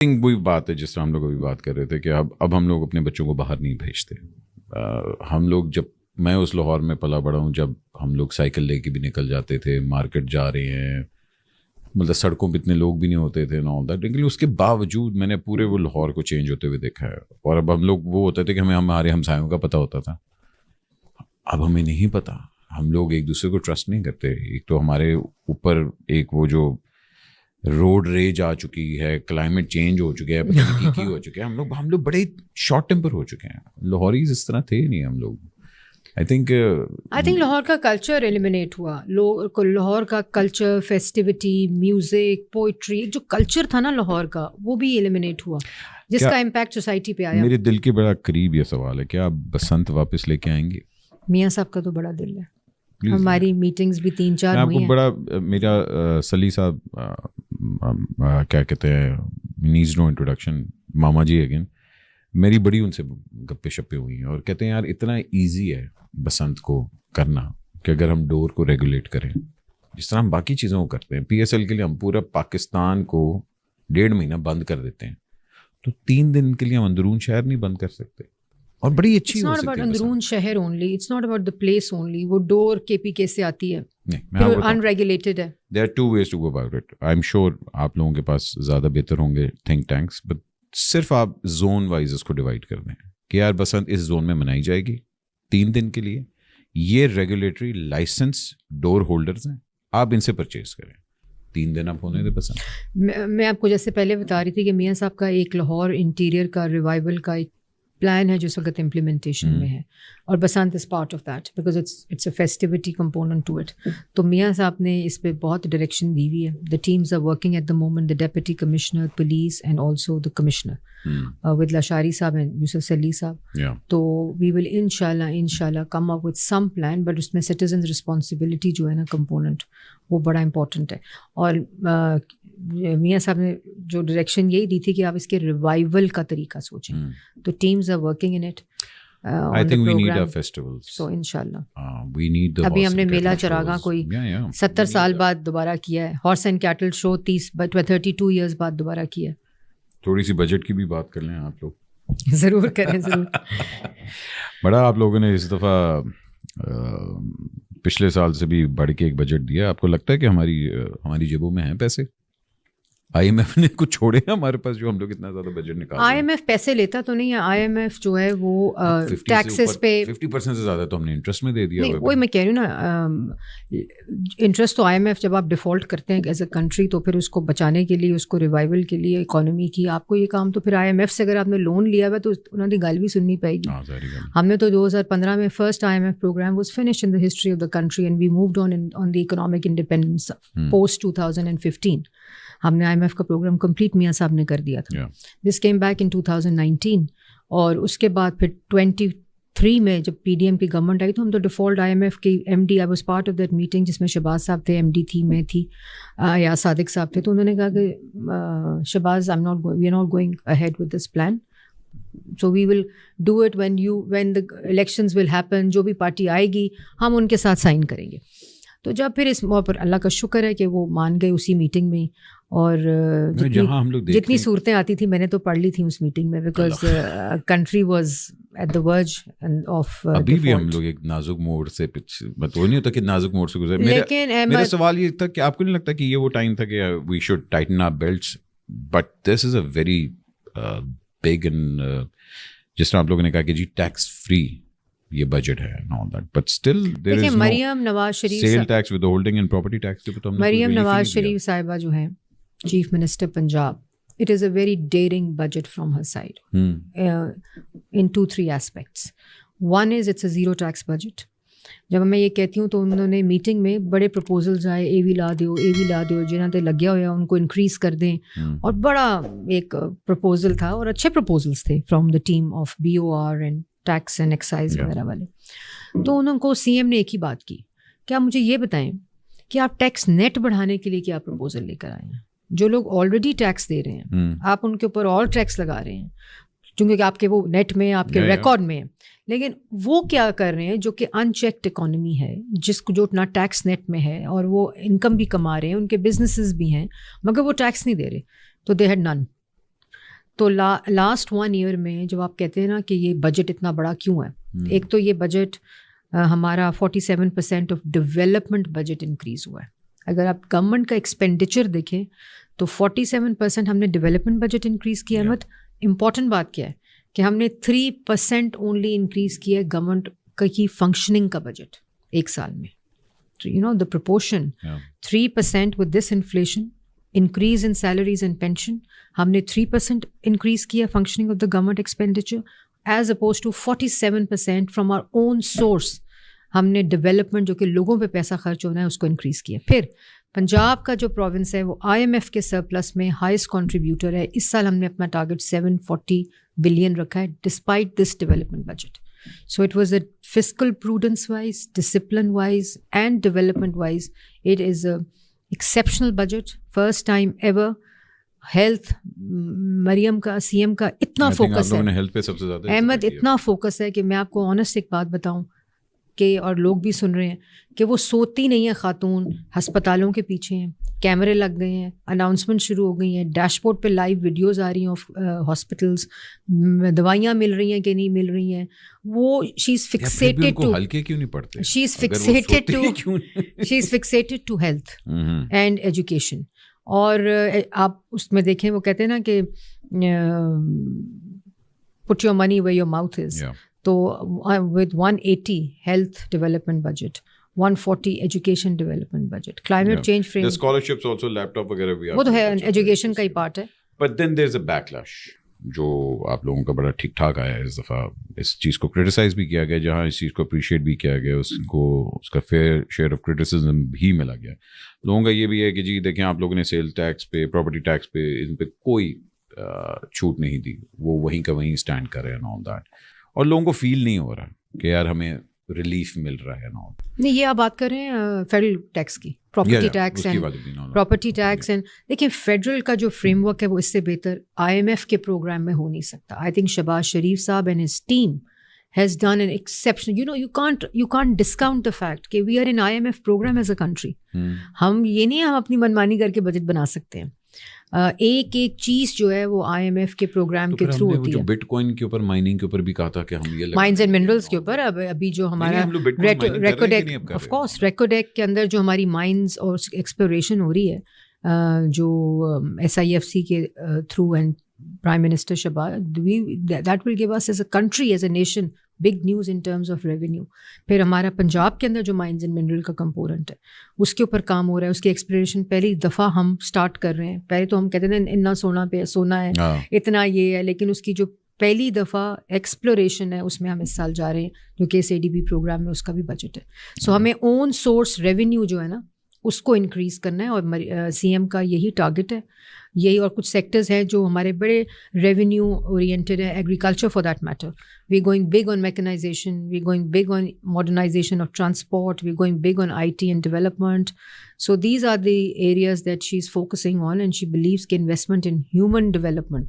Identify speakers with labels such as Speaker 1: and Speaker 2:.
Speaker 1: وہی بات ہے جس طرح ہم لوگ ابھی بات کر رہے تھے کہ اب ہم لوگ اپنے بچوں کو باہر نہیں بھیجتے. ہم لوگ جب میں اس لاہور میں پلا بڑا ہوں جب ہم لوگ سائیکل لے کے بھی نکل جاتے تھے, مارکیٹ جا رہے ہیں, مطلب سڑکوں پہ اتنے لوگ بھی نہیں ہوتے تھے نا, لیکن اس کے باوجود میں نے پورے وہ لاہور کو چینج ہوتے ہوئے دیکھا ہے. اور اب ہم لوگ وہ ہوتے تھے کہ ہمیں ہمارے ہمسایوں کا پتہ ہوتا تھا, اب ہمیں نہیں پتہ. ہم لوگ ایک دوسرے کو ٹرسٹ نہیں کرتے. ایک تو ہمارے اوپر ایک وہ جو روڈ ریج آ چکی ہے, کلائمیٹ چینج ہو چکا ہے, پتہ نہیں کی ہو چکے ہیں. ہم لوگ بڑے شارٹ ٹیمپر ہو چکے ہیں. لاہوریز اس طرح تھے نہیں ہم لوگ. آئی تھنک
Speaker 2: لاہور کا کلچر ایلیمنیٹ ہوا. لاہور کا کلچر, فیسٹیوٹی, میوزک, پوئٹری, جو کلچر تھا نا لاہور کا, وہ بھی ایلیمنیٹ ہوا, جس کا امپیکٹ سوسائٹی پہ آیا.
Speaker 1: میرے دل کے بڑا قریب یہ سوال ہے کہ آپ بسنت واپس لے کے آئیں گے؟
Speaker 2: میاں صاحب کا تو بڑا دل ہے. ہماری میٹنگز بھی 3-4
Speaker 1: ہوئی ہیں. بڑا میرا سلی صاحب کیا کہتے ہیں, نیز نو انٹروڈکشن, ماما جی اگین, میری بڑی ان سے گپے شپے ہوئی ہیں اور کہتے ہیں یار اتنا ایزی ہے بسنت کو کرنا کہ اگر ہم ڈور کو ریگولیٹ کریں جس طرح ہم باقی چیزوں کو کرتے ہیں. پی ایس ایل کے لیے ہم پورا پاکستان کو 1.5 مہینہ بند کر دیتے ہیں, تو 3 دن کے لیے ہم اندرون شہر نہیں بند کر سکتے. اور بڑی اچھی ہو سکتی ہے.
Speaker 2: اندرون شہر only, it's not about the place only. وہ ڈور کے پی کے سے آتی ہے, ان ریگولیٹڈ ہے.
Speaker 1: There are 2 ways to go about it. I'm sure آپ لوگوں کے پاس زیادہ بہتر ہوں گے تھنک ٹینکس, بٹ صرف آپ زون وائز اس کو ڈیوائڈ کر دیں کہ یار بسنت اس زون میں منائی جائے گی 3 دن کے لیے. یہ ریگولیٹری لائسنس ڈور ہولڈرز ہیں, آپ ان سے پرچیز کریں. 3 دن آپ ہونے دے پسند.
Speaker 2: میں آپ کو جیسے پہلے بتا رہی تھی کہ میاں صاحب کا ایک لاہور انٹیریئر کا ریوائول کا ایک پلان ہے جو اس وقت امپلیمنٹیشن میں ہے, اور Basant is part of that because it's a festivity component to it. تو میاں صاحب نے اس پہ بہت ڈائریکشن دی ہوئی ہے. The teams are working at the moment, the deputy commissioner police and also the commissioner with Lashari Sahib and Yousuf Salli Sahib. تو وی ول انشاءاللہ come up with some plan, but اس میں سٹیزنز رسپانسبلٹی جو ہے نا کمپوننٹ, وہ بڑا امپورٹنٹ ہے. اور میاں صاحب نے جو ڈائریکشن یہی دی تھی کہ آپ اس کے ریوائول کا طریقہ سوچیں, تو teams are working in it.
Speaker 1: I think we need our festivals.
Speaker 2: So inshallah.
Speaker 1: We need the
Speaker 2: ابھی ہم نے میلہ چراغاں کوئی 70 سال بعد دوبارہ کیا ہے. Horse and cattle show 32 years بعد دوبارہ کیا ہے.
Speaker 1: تھوڑی سی بجٹ کی بھی بات کر لیں آپ لوگ.
Speaker 2: ضرور کریں, ضرور.
Speaker 1: بڑا آپ لوگوں نے اس دفعہ پچھلے سال سے بھی بڑھ کے ایک بجٹ دیا. آپ کو لگتا ہے کہ ہماری جیبوں میں ہیں پیسے؟ آئی ایم ایف نے کچھ چھوڑے ہیں ہمارے پاس جو ہم لوگ اتنا زیادہ بجٹ نکال.
Speaker 2: آئی ایم ایف پیسے لیتا تو نہیں ہے. آئی ایم ایف جو ہے وہ ٹیکسز پہ
Speaker 1: 50% سے زیادہ تو ہم نے انٹرسٹ میں دے دیا.
Speaker 2: وہی میں کہہ رہی ہوں نا, انٹرسٹ تو آئی ایم ایف جب آپ ڈیفالٹ کرتے ہیں ایز اے کنٹری, تو پھر اس کو بچانے کے لیے, اس کو ریوائول کے لیے اکانومی کی, آپ کو یہ کام تو پھر آئی ایم ایف سے اگر آپ نے لون لیا ہوا تو انہوں نے گل بھی سننی پائے گی. ہم نے تو 2015 میں first I M F programme was finished in the history of the country and we moved on the economic independence post 2015. ہم نے آئی ایم ایف کا پروگرام کمپلیٹ میاں صاحب نے کر دیا تھا. دس کیم بیک ان 2019, اور اس کے بعد پھر 23 میں جب پی ڈی ایم کی گورنمنٹ آئی تو ہم تو ڈیفالٹ آئی ایم ایف کی M D, I was part of that meeting جس میں شہباز صاحب تھے, ایم ڈی تھی, میں تھی, یا صادق صاحب تھے. تو انہوں نے کہا کہ Shehbaz we are not going ahead with this plan, so we will do it when the elections will happen. جو بھی پارٹی آئے گی ہم ان کے ساتھ سائن کریں گے. تو جب پھر اس موقع پر اللہ کا شکر ہے کہ وہ مان گئے اسی میٹنگ میں, اور جتنی صورتیں آتی تھیں میں نے تو پڑھ لی تھیں اس میٹنگ میں, because country was at the verge of.
Speaker 1: ابھی بھی ہم لوگ ایک نازک موڑ سے وہ نہیں ہوتا کہ نازک موڑ سے گزرے. میرا سوال یہ تھا کہ آپ کو نہیں لگتا کہ یہ وہ ٹائم تھا کہ we should tighten our belts, but this is a very big and جس طرح آپ لوگوں نے کہا کہ جی ٹیکس فری یہ بجٹ ہے and all that, but still there is no
Speaker 2: Maryam Nawaz Sharif
Speaker 1: sale tax, withholding and property tax.
Speaker 2: Maryam Nawaz Sharif صاحبہ جو ہیں chief minister Punjab, it is a very daring budget from her side in 2-3 aspects. One is it's a zero tax budget. جب میں یہ کہتی ہوں تو انہوں نے میٹنگ میں بڑے پرپوزلز آئے, اے وی لا دیو جنہاں تے لگیا ہوا ان کو انکریز کر دیں, اور بڑا ایک پرپوزل تھا, اور اچھے پرپوزلس تھے from the team of B O R and tax and excise وغیرہ والے. تو انہوں کو سی ایم نے ایک ہی بات کی کہ آپ مجھے یہ بتائیں کہ آپ ٹیکس نیٹ بڑھانے کے لیے کیا پرپوزل لے کر آئے ہیں. جو لوگ آلریڈی ٹیکس دے رہے ہیں آپ ان کے اوپر اور ٹیکس لگا رہے ہیں, چونکہ آپ کے وہ نیٹ میں آپ کے ریکارڈ میں, لیکن وہ کیا کر رہے ہیں جو کہ ان چیکڈ اکانومی ہے, جس کو جو نہ ٹیکس نیٹ میں ہے اور وہ انکم بھی کما رہے ہیں, ان کے بزنسز بھی ہیں, مگر وہ ٹیکس نہیں دے رہے. تو دے ہیڈ نن. تو لاسٹ 1 year میں جب آپ کہتے ہیں نا کہ یہ بجٹ اتنا بڑا کیوں ہے, ایک تو یہ بجٹ ہمارا 47% آف ڈیولپمنٹ بجٹ انکریز ہوا ہے. اگر آپ گورنمنٹ کا ایکسپینڈیچر دیکھیں تو 47% ہم نے ڈیولپمنٹ بجٹ انکریز کیا. احمد, امپورٹنٹ بات کیا ہے کہ ہم نے 3% اونلی انکریز کیا ہے گورنمنٹ کی فنکشننگ کا بجٹ ایک سال میں. You know the proportion 3% with this inflation increase in salaries and pension, ہم نے 3% انکریز کیا functioning of the government expenditure as opposed to 47% from our own source. ہم نے ڈیولپمنٹ جو کہ لوگوں پہ پیسہ خرچ ہونا ہے اس کو انکریز کیا. پھر پنجاب کا جو پروونس ہے وہ IMF کے سرپلس میں ہائیسٹ کنٹریبیوٹر ہے. اس سال ہم نے اپنا ٹارگیٹ 740 بلین رکھا ہے despite this development budget. So it was a fiscal prudence wise, discipline wise and development wise, it is a exceptional budget. First time ever. Health, مریم کا CM کا اتنا فوکس ہے احمد, اتنا فوکس ہے کہ میں آپ کو آنیسٹ ایک بات بتاؤں کہ اور لوگ بھی سن رہے ہیں کہ وہ سوتی نہیں ہے خاتون, ہسپتالوں کے پیچھے ہیں, کیمرے لگ گئے ہیں, اناؤنسمنٹ شروع ہو گئی ہیں, ڈیش بورڈ پہ لائیو ویڈیوز آ رہی ہیں ہاسپٹلز, دوائیاں مل رہی ہیں کہ نہیں مل رہی ہیں. وہ شی از فکسیٹڈ ٹو ہلکے کیوں نہیں پڑھتے, she is fixated to health and education. اور آپ اس میں دیکھیں وہ کہتے ہیں نا کہ put your money where your mouth is. تو with 180 health development budget, 140 education development budget, climate change frame,
Speaker 1: scholarships also, laptop وغیرہ بھی
Speaker 2: وہ تو ہے ایجوکیشن کا ہی پارٹ ہے.
Speaker 1: بٹ دین دیر از اے بیکلیش جو آپ لوگوں کا بڑا ٹھیک ٹھاک آیا ہے اس دفعہ. اس چیز کو کرٹیسائز بھی کیا گیا, جہاں اس چیز کو اپریشیٹ بھی کیا گیا, اس کو اس کا فیئر شیئر آف کرٹیسزم بھی ملا گیا. لوگوں کا یہ بھی ہے کہ جی دیکھیں آپ لوگوں نے سیل ٹیکس پہ, پراپرٹی ٹیکس پہ, ان پہ کوئی چھوٹ نہیں دی, وہ وہیں کا وہیں اسٹینڈ کر رہے ہیں آن دیٹ. اور لوگوں کو فیل نہیں ہو رہا کہ یار ہمیں ریلیف مل رہا ہے نا.
Speaker 2: نہیں, یہ آپ بات کر رہے ہیں فیڈرل ٹیکس کی, property tax and property tax. And دیکھیں فیڈرل کا جو فریم ورک ہے وہ اس سے بہتر IMF کے پروگرام میں ہو نہیں سکتا. آئی تھنک شہباز شریف صاحب and his team has done an exception. You know, you can't discount the fact کہ we are in IMF program as a country. ہم یہ نہیں ہم اپنی منمانی کر کے بجٹ بنا سکتے ہیں. ایک چیز جو ہے وہ IMF کے پروگرام کے تھرو ہوتی ہے.
Speaker 1: بٹ کوائن کے اوپر, مائننگ کے اوپر بھی کہا تھا کہ ہم یہ
Speaker 2: مائنز اینڈ منرلس کے اوپر ابھی جو ہمارا ریکوڈیک, آف کورس ریکوڈیک کے اندر جو ہماری مائنز اور ایکسپلوریشن ہو رہی ہے, جو SIFC کے through and Prime Minister Shahbaz, that will give us as a country, as a nation, big news in terms of revenue. پھر ہمارا پنجاب کے اندر جو مائنز اینڈ منرل کا کمپوننٹ ہے اس کے اوپر کام ہو رہا ہے, اس کی ایکسپلوریشن پہلی دفعہ ہم اسٹارٹ کر رہے ہیں. پہلے تو ہم کہتے ہیں اتنا سونا ہے, اتنا یہ ہے, لیکن اس کی جو پہلی دفعہ ایکسپلوریشن ہے اس میں ہم اس سال جا رہے ہیں, جو کہ SADB پروگرام میں اس کا بھی بجٹ ہے. سو ہمیں اون سورس ریونیو جو ہے نا اس کو انکریز کرنا ہے, اور CM کا یہی ٹارگیٹ ہے. یہی اور کچھ سیکٹرز ہیں جو ہمارے بڑے ریونیو اورینٹیڈ ہیں, agriculture for that matter. We going big on mechanisation, we going big on modernisation of transport, we going big on IT and development. So these are the areas that she is focusing on, and she believes کہ investment in human development